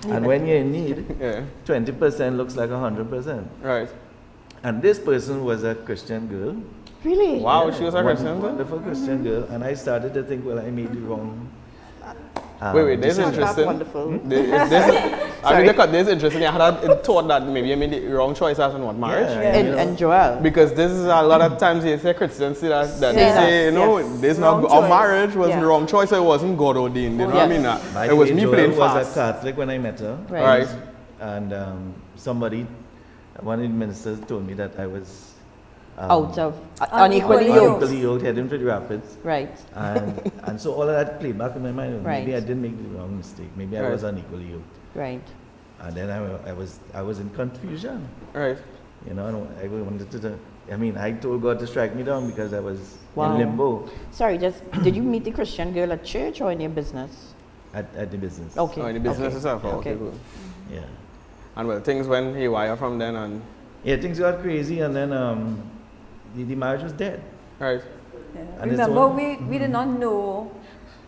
And when you're in need, 20% looks like 100%. Right. And this person was a Christian girl. Really? Wow, she was a Christian girl? Wonderful Christian girl. And I started to think, well, I made the wrong... wait, there's interesting. Wonderful. There's interesting. I had thought that maybe you made the wrong choice as in what, marriage? And Joel. Because this is a lot of times you say Christians say that they say, this not our marriage was the wrong choice, so it wasn't God ordained. You know what I mean? It was me playing fast. I was a Catholic when I met her. Right. And one of the ministers told me that I was out of unequally yoked, heading for the rapids. Right. And so all of that played back in my mind. Right. Maybe I did make the wrong mistake. Maybe I was unequally yoked. Right. And then I was in confusion. Right. You know, and I wanted to. I mean, I told God to strike me down because I was Wow. in limbo. Sorry, did you meet the Christian girl at church or in your business? At the business. Okay. Oh, in the business itself. Okay, cool. Yeah. And well, things went haywire from then on. Yeah, things got crazy, and then the marriage was dead. Right. Yeah. And Remember, we did not know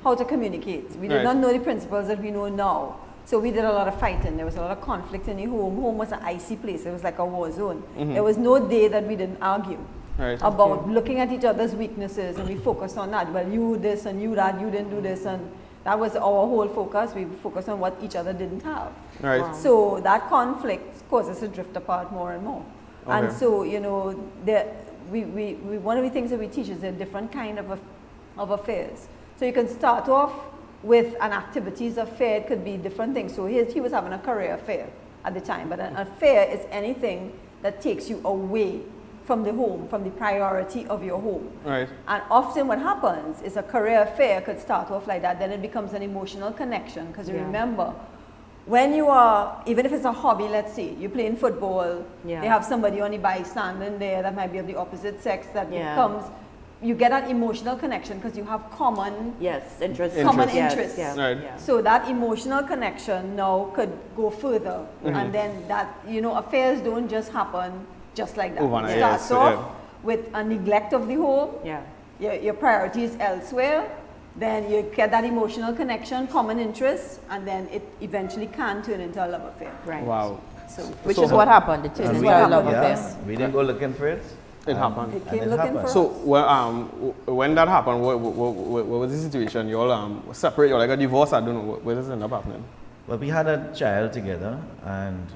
how to communicate. We did not know the principles that we know now. So we did a lot of fighting. There was a lot of conflict in the home. Home was an icy place. It was like a war zone. There was no day that we didn't argue about looking at each other's weaknesses, and we focused on that. Well, you this and you that, you didn't do this, and that was our whole focus. We focused on what each other didn't have. Right. Wow. So that conflict caused us to drift apart more and more. And so, you know, one of the things that we teach is a different kind of affairs. So you can start off with an activities affair. It could be different things. So he was having a career affair at the time, but an affair is anything that takes you away from the home, from the priority of your home. Right. And often what happens is a career affair could start off like that, then it becomes an emotional connection, because you remember, when you are, even if it's a hobby, let's say, you're playing football, they have somebody on the bike standing there that might be of the opposite sex that becomes, you get an emotional connection because you have common interests. Right. So that emotional connection now could go further. And then that, you know, affairs don't just happen just like that. It starts off with a neglect of the home. Your priorities elsewhere. Then you get that emotional connection, common interests, and then it eventually can turn into a love affair. Right. Wow. So, which is what happened. It turned into a love affair. We didn't go looking for it. It happened. It came looking for us. So when that happened, what was the situation? You all separate, you all like a divorce, I don't know, what does it end up happening? Well, we had a child together, and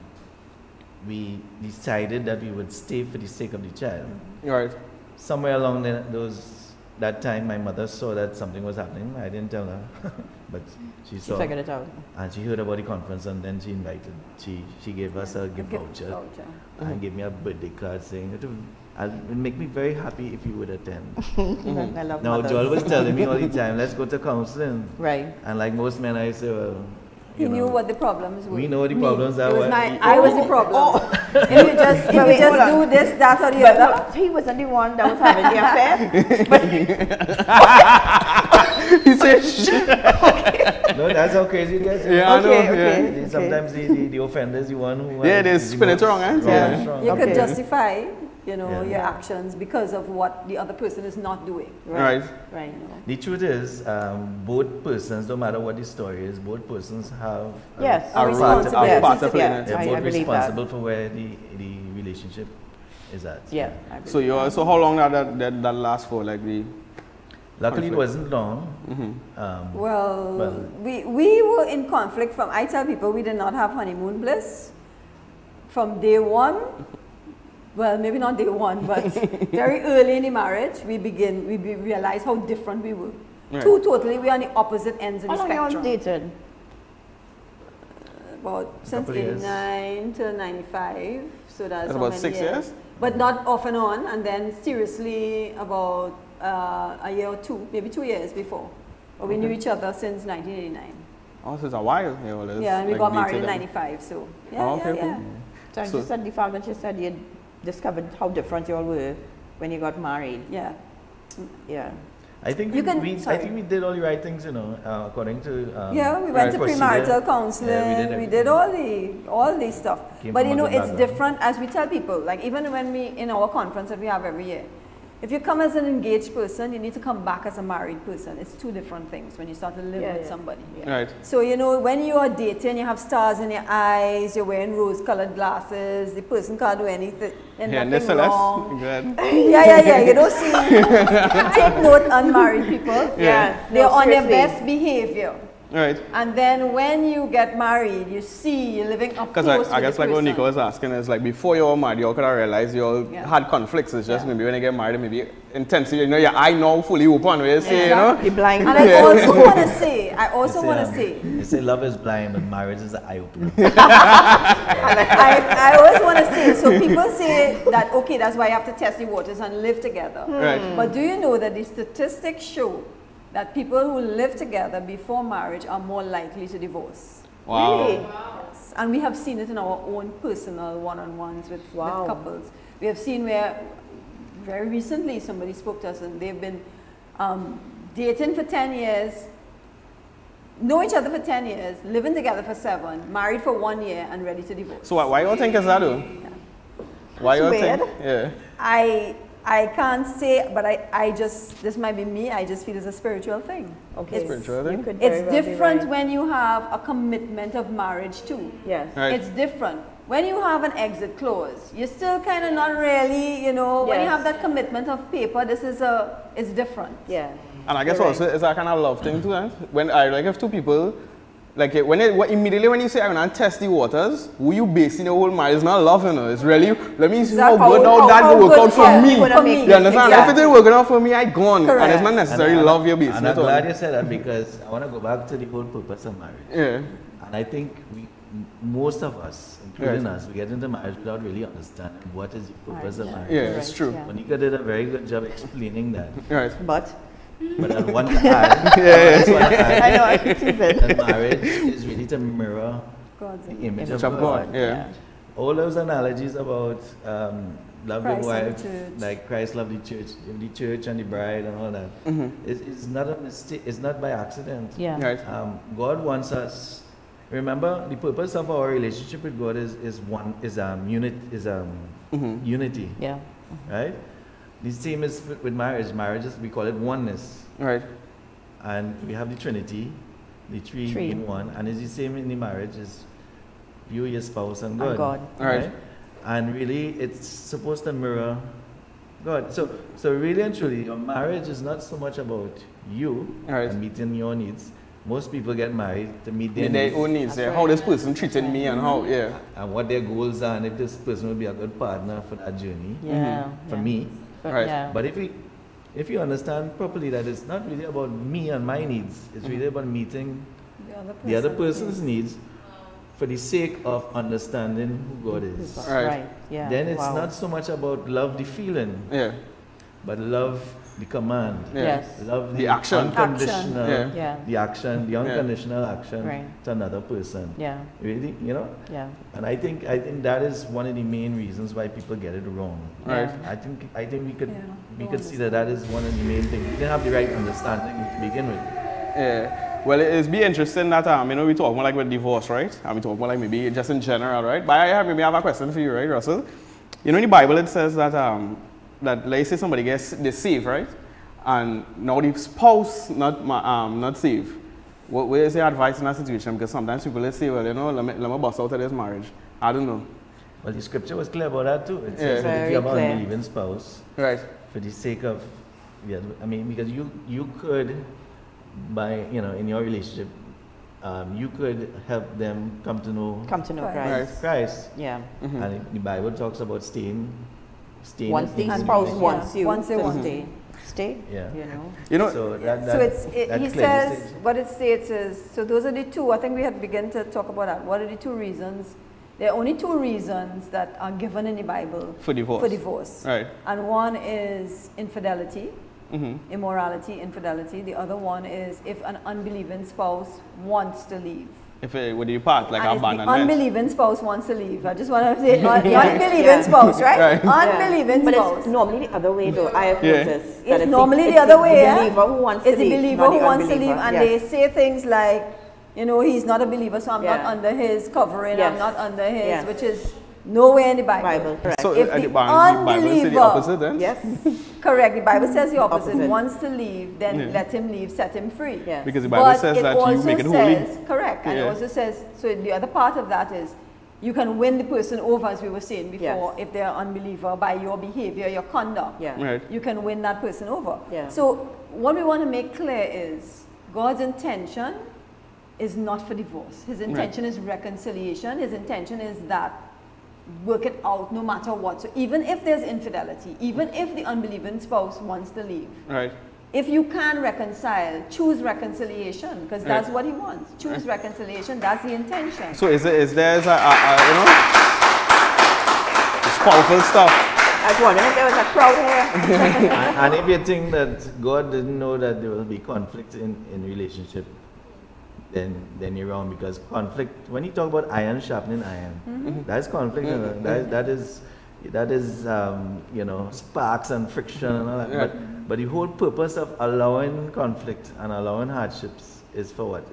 we decided that we would stay for the sake of the child. Right. Somewhere along that time, my mother saw that something was happening. I didn't tell her, but she saw. She figured it out. And she heard about the conference, and then she invited. She gave us a gift voucher and gave me a birthday card saying it would make me very happy if you would attend. I love Now, mothers. Joel was telling me all the time, let's go to counseling. Right. And like most men, I say, well, he knew what the problems were. we know what the problems are. I was the problem. If you just do this, that, or the other. He wasn't the one that was having the affair. He said, shit. No, that's how crazy it gets. Yeah, I know. Sometimes the offender is the one who. They spin it wrong, eh? You could justify, you know, your actions because of what the other person is not doing. Right. Right. You know. The truth is, both persons, no matter what the story is, both persons have a part to play in it. They're both responsible for where the relationship is at. Yeah. So how long did that last for? Like luckily it wasn't long. Well, we were in conflict from. I tell people we did not have honeymoon bliss from day one. Well, maybe not day one, but very early in the marriage, we realized how different we were. Right. We are on the opposite ends of the spectrum. How long you all dated? About since 89 to 95, so that's about 6 years? But not off and on, and then seriously about a year or two, maybe 2 years before. But we knew each other since 1989. Oh, so it's a while. Yeah, and we got married in 95, so yeah. So you said the fact that you said you discovered how different you all were when you got married. Yeah. Yeah. I think we did all the right things, you know, according to we went to premarital counseling. We did all the stuff. But you know, it's different as we tell people. Like even when we in our conference that we have every year, if you come as an engaged person, you need to come back as a married person. It's two different things when you start to live with somebody. Right. So you know, when you are dating, you have stars in your eyes. You're wearing rose-colored glasses. The person can't do anything. Nothing wrong. Yeah. You don't see. Take note, unmarried people. They're on their best behavior Right. And then when you get married, you see you're living up close Because I with guess the like what person. Nico was asking is like before you all married, you all could have realized you all had conflicts. It's just maybe when you get married, maybe intensity, you know, your eye now fully open where you say, you know. You're blind. And I also want to say, They say love is blind, but marriage is an eye opener. I always want to say, so people say that, okay, that's why you have to test the waters and live together. Right. But do you know that the statistics show that people who live together before marriage are more likely to divorce? Wow. Really? Yes. And we have seen it in our own personal one-on-ones with couples. We have seen where very recently somebody spoke to us and they've been dating for 10 years, know each other for 10 years, living together for 7, married for 1 year, and ready to divorce. So why you all think is that though? Yeah. Why you all Weird. think? Yeah. I can't say, but I just, this might be me, I just feel it's a spiritual thing. Okay. Spiritual thing? It's different when you have a commitment of marriage too. Yes. Right. It's different. When you have an exit clause, you're still kind of not really, you know, when you have that commitment of paper, it's different. Yeah. And I guess also it's a kind of love thing too. When I like if two people, like immediately when you say I'm gonna test the waters, who you basing your whole marriage is not love, you know. It's really let me see how good that will work out for me. You understand? If it ain't working out for me, I gone. Correct. And it's not necessarily love you're basing And it I'm on. glad you said that because I want to go back to the whole purpose of marriage. Yeah. And I think most of us, including us, we get into marriage without really understanding what is the purpose of marriage. Yeah, it's true. Monica did a very good job explaining that. Right. But I want to add, I know, I could see that. that marriage is really to mirror the image of God. Yeah. All those analogies about love the Christ and wife, the church. like Christ loved the church and the bride and all that, it's not a mistake. It's not by accident. Yeah. Right. God wants us. Remember, the purpose of our relationship with God is unity. Yeah. Right. The same is with marriage. Marriage we call it oneness. Right. And we have the Trinity, the three in one, and it's the same in the marriage. Is you, your spouse, and God. And God. Right. And really, it's supposed to mirror God. So really and truly, your marriage is not so much about you and meeting your needs. Most people get married to meet their own needs. Yeah. How this person treated me and how, and what their goals are, and if this person will be a good partner for that journey. Yeah. For me. Right. Yeah. But if you understand properly that it's not really about me and my needs, it's really about meeting the other person's needs for the sake of understanding who God is. Right. Yeah. Then it's not so much about love the feeling, but love the command. Yes. Love the action. Unconditional. The action, the unconditional action to another person. Yeah. Really, you know? Yeah. And I think that is one of the main reasons why people get it wrong. Right. I think we could see that is one of the main things. We didn't have the right understanding to begin with. Yeah. Well, it's be interesting that you know we talk more like with divorce, right? And we talk more like maybe just in general, right? But I maybe have a question for you, right, Russell? You know in the Bible it says that that let's say somebody gets saved, right? And now the spouse not saved. What is your advice in that situation? Because sometimes people let's say, well, you know, let me bust out of this marriage. I don't know. Well, the scripture was clear about that too. It says that if you have an unbelieving spouse, right? For the sake of, I mean, because you could, in your relationship, you could help them come to know Christ. Yeah. And the Bible talks about staying. Once the spouse wants you to stay. Yeah. You know. So he says what it states is, so those are the two. I think we had begun to talk about that. What are the two reasons? There are only two reasons that are given in the Bible for divorce. Right. And one is infidelity, immorality, infidelity. The other one is if an unbelieving spouse wants to leave. If would you part like abandonment? The unbelieving spouse wants to leave. I just want to say unbelieving spouse, right? Unbelieving spouse. But it's normally the other way though. I have noticed. It's normally the other way. The believer who wants to leave. It's the believer who wants to leave, and they say things like, you know, he's not a believer, so I'm not under his covering. I'm not under his, which is nowhere in the Bible. So if the Bible says the opposite then? Yes. Correct. The Bible says the opposite. Wants to leave, then let him leave, set him free. Yes. Because the Bible says that you make it holy. Correct. And it also says, so the other part of that is, you can win the person over, as we were saying before, if they're an unbeliever, by your behavior, your conduct. Right. You can win that person over. Yeah. So what we want to make clear is, God's intention is not for divorce. His intention is reconciliation. His intention is that work it out no matter what. So even if there's infidelity, even if the unbelieving spouse wants to leave, right. If you can reconcile, choose reconciliation, because that's what he wants. Choose reconciliation. That's the intention. So is there you know, it's powerful stuff. I was wondering if there was a crowd here. And if you think that God didn't know that there will be conflict in relationship, then you're wrong, because conflict, when you talk about iron sharpening iron, that's conflict. That is you know, sparks and friction and all that. But the whole purpose of allowing conflict and allowing hardships is for what?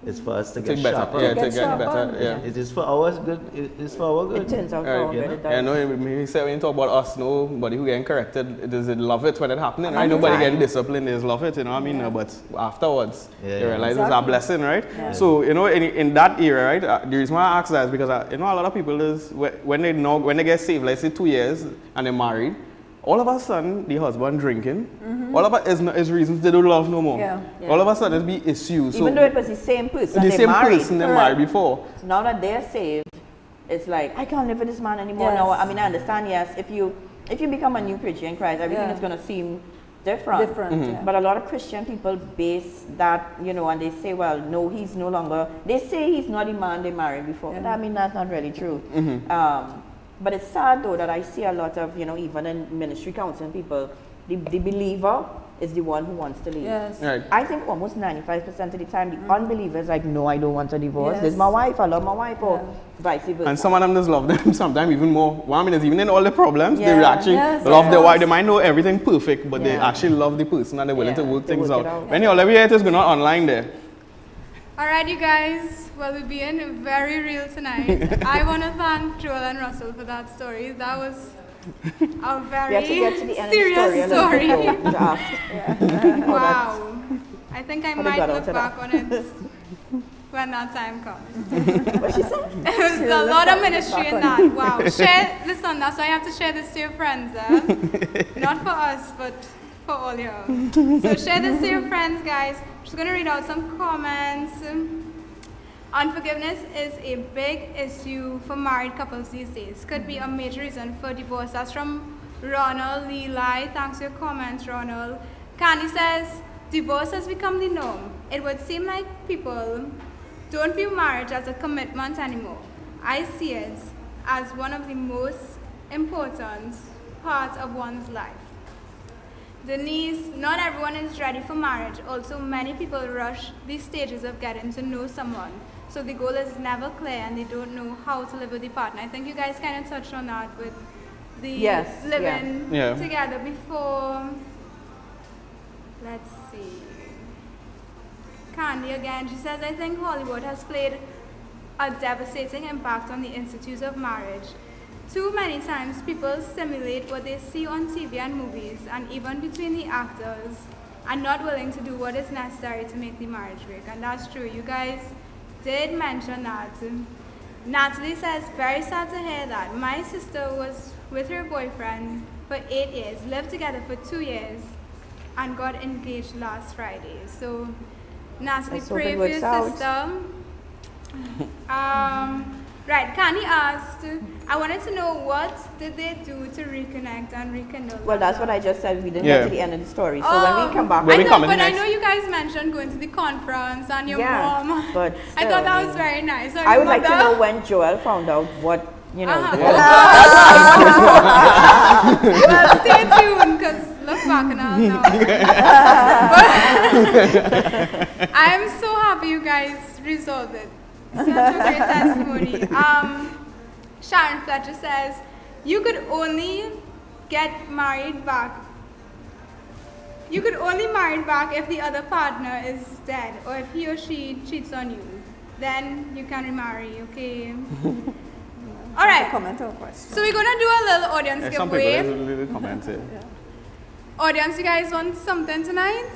Is for us to get sharper. Yeah, to get better. Yeah. It is for our good. It is for our good. It turns out for our good. I know he said when you talk about us, nobody who getting corrected, does it love it when it happening, right? Nobody getting disciplined, they just love it, you know what I mean? But afterwards, you realize it's a blessing, right? Yeah. So, you know, in that era, right, the reason why I ask that is because, you know, a lot of people is, when they get saved, let's say 2 years, and they're married, all of a sudden, the husband drinking, all of it is reasons they don't love no more. All of a sudden, it's be issues. Even though it was the same person they married before. So now that they're saved, it's like, I can't live with this man anymore. Now, I mean, I understand, yes, if you become a new creature in Christ, everything is going to seem different. But a lot of Christian people base that, you know, and they say, well, no, he's no longer, they say he's not a man they married before. And I mean, that's not really true. But it's sad though that I see a lot of, you know, even in ministry counseling people, the believer is the one who wants to leave. Yes. Right. I think almost 95% of the time, the unbeliever is like, no, I don't want a divorce. This is my wife, I love my wife, or vice versa. And some of them just love them sometimes even more. Well, I mean, even in all the problems, they will actually love their wife. They might know everything perfect, but they actually love the person and they're willing to work things out. When you all it is going on online there. Alright, you guys, well, we're being very real tonight. I want to thank Joel and Russell for that story. That was a very serious story. Wow. I think I might look back on it when that time comes. What she said? It was a lot of ministry in that. Wow. Listen, that's why you have to share this to your friends. Not for us, but for all y'all. So share this to your friends, guys. I'm just going to read out some comments. Unforgiveness is a big issue for married couples these days. Could be a major reason for divorce. That's from Ronald Levi. Thanks for your comments, Ronald. Candy says, divorce has become the norm. It would seem like people don't view marriage as a commitment anymore. I see it as one of the most important parts of one's life. Denise, not everyone is ready for marriage. Also, many people rush these stages of getting to know someone. So the goal is never clear and they don't know how to live with the partner. I think you guys kind of touched on that with the living together before. Let's see. Candy again, she says, I think Hollywood has played a devastating impact on the institutes of marriage. Too many times people simulate what they see on TV and movies, and even between the actors are not willing to do what is necessary to make the marriage work. And that's true. You guys did mention that. Natalie says, very sad to hear that. My sister was with her boyfriend for 8 years, lived together for 2 years, and got engaged last Friday. So, Natalie, pray for your sister. Right, Candy asked, I wanted to know what did they do to reconnect and rekindle? Well, that's what I just said. We didn't get to the end of the story. So when we come back, I know you guys mentioned going to the conference and your mom. But still, I thought that was very nice. I would like to know when Joel found out what, you know. Well, stay tuned because look back and I'll know. But I'm so happy you guys resolved it. Such a great testimony. Sharon Fletcher says, you could only get married back. You could only marry back if the other partner is dead or if he or she cheats on you. Then you can remarry, okay? All right. So we're going to do a little audience giveaway. Some people little comments here. Audience, you guys want something tonight?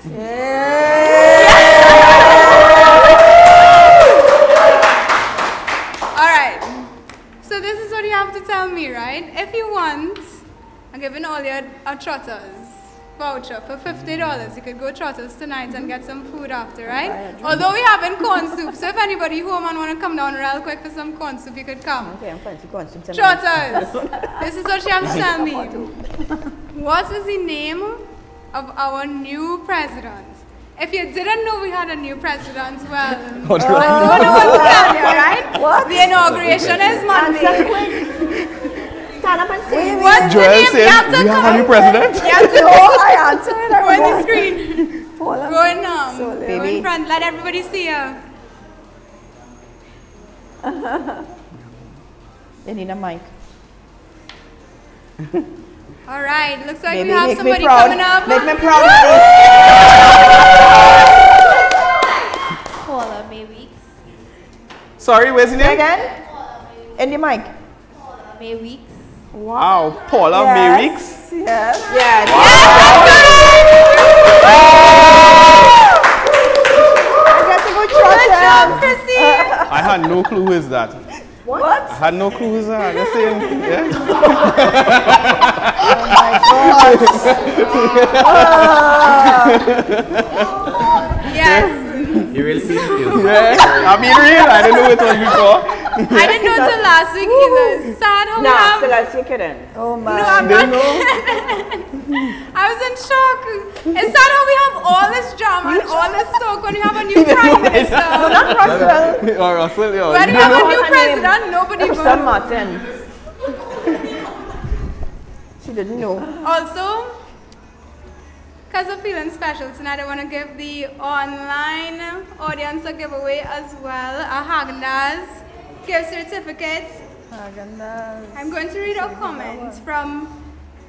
Alright, so this is what you have to tell me, right? If you want, I'm giving all your trotters voucher for $50. You could go Trotters tonight and get some food after, right? Although we having corn soup, so if anybody home and want to come down real quick for some corn soup, you could come. Okay, I'm fancy corn soup tonight. Trotters, this is what she has to tell me. What is the name of our new president? If you didn't know we had a new president, well, I don't know what to tell you, right? What? The inauguration is Monday. Stand up and say what's Joel the name? says, we have a new president. You have to I answered. go on the screen. Go in front. Let everybody see you. They need a mic. All right. Looks like Baby, we have make somebody me proud. coming up. Make me proud. Paula May Weeks. Sorry, where's the name? Again? In the mic. May Weeks. Wow, Paula Yes. May Weeks. Yes. Yes. Wow. Good job, Chrissy. I had no clue who is that. What? I had no clue who is that. Just saying, yeah. Yes. You really feel it? Yeah, I mean real. I didn't know it was before. I didn't know until last week either. It's sad how we Nah, have. still I see kidding. Oh my. No, I'm not. I was in shock. It's sad how we have all this drama and all this talk when we have a new prime minister. No, not Russell. Or Russell, yeah. When we have a new president, nobody Sam votes. Martin. She didn't know. Also, because we're feeling special tonight, I want to give the online audience a giveaway as well. A Haagen-Dazs gift certificate. I'm going to read a comment from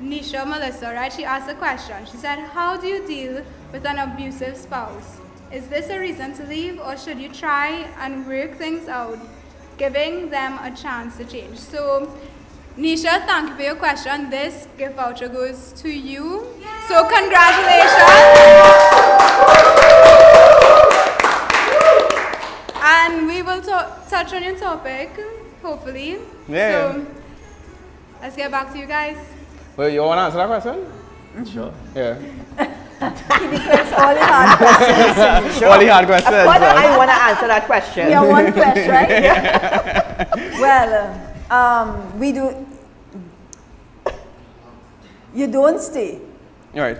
Nisha Melissa, right? She asked a question. She said, how do you deal with an abusive spouse? Is this a reason to leave, or should you try and work things out, giving them a chance to change? So, Nisha, thank you for your question. This gift voucher goes to you. So, congratulations. And we will touch on your topic, hopefully. Yeah. So, let's get back to you guys. Well, you want to answer that question? Sure. Yeah. He declares all the hard questions. All the hard questions. Of course, I want to answer that question. We are one flesh, right? Well, we do. You don't stay. All right.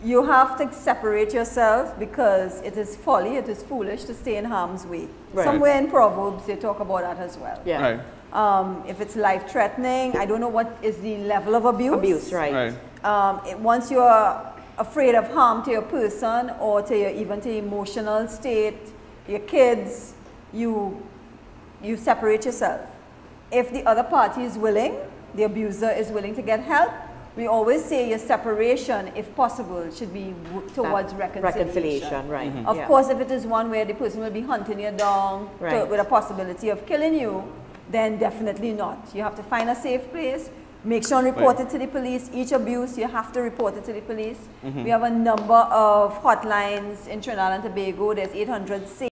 You have to separate yourself because it is folly, it is foolish to stay in harm's way. Right. Somewhere in Proverbs they talk about that as well. Yeah. Right. If it's life-threatening, I don't know what is the level of abuse. Abuse, right. Once you are afraid of harm to your person or to your even to your emotional state, your kids, you separate yourself. If the other party is willing, the abuser is willing to get help, we always say your separation, if possible, should be towards reconciliation. Right. Of course, if it is one where the person will be hunting you down with a possibility of killing you, then definitely not. You have to find a safe place. Make sure and report it to the police. Each abuse, you have to report it to the police. We have a number of hotlines in Trinidad and Tobago. There's 800